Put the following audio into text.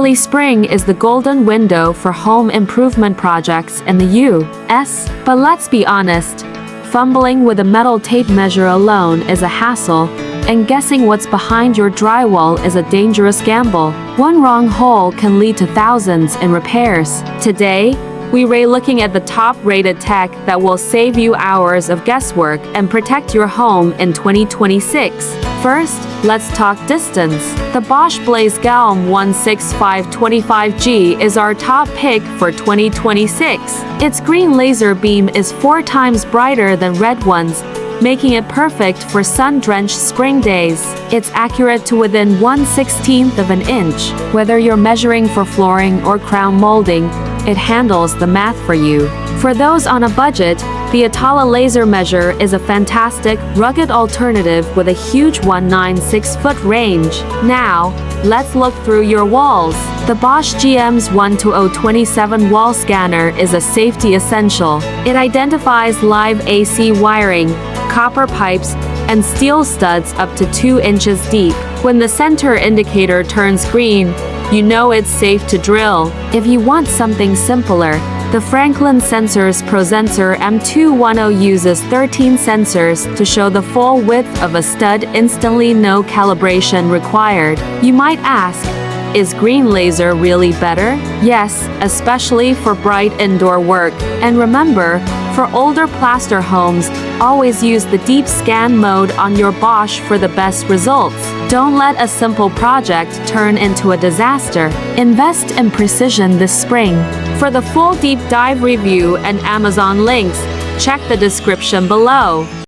Early spring is the golden window for home improvement projects in the U.S., but let's be honest, fumbling with a metal tape measure alone is a hassle, and guessing what's behind your drywall is a dangerous gamble. One wrong hole can lead to thousands in repairs. Today, we're looking at the top-rated tech that will save you hours of guesswork and protect your home in 2026. First, let's talk distance. The Bosch BLAZE GLM165-25G is our top pick for 2026. Its green laser beam is 4 times brighter than red ones, making it perfect for sun-drenched spring days. It's accurate to within 1/16 of an inch. Whether you're measuring for flooring or crown molding, it handles the math for you. For those on a budget, the Atala laser measure is a fantastic, rugged alternative with a huge 196-foot range. Now, let's look through your walls. The Bosch GM's 12027 wall scanner is a safety essential. It identifies live AC wiring, copper pipes, and steel studs up to 2 inches deep. When the center indicator turns green, you know it's safe to drill. If you want something simpler, the Franklin Sensors ProSensor M210 uses 13 sensors to show the full width of a stud instantly, no calibration required. You might ask, is green laser really better? Yes, especially for bright indoor work. And remember, for older plaster homes, always use the deep scan mode on your Bosch for the best results. Don't let a simple project turn into a disaster. Invest in precision this spring. For the full deep dive review and Amazon links, check the description below.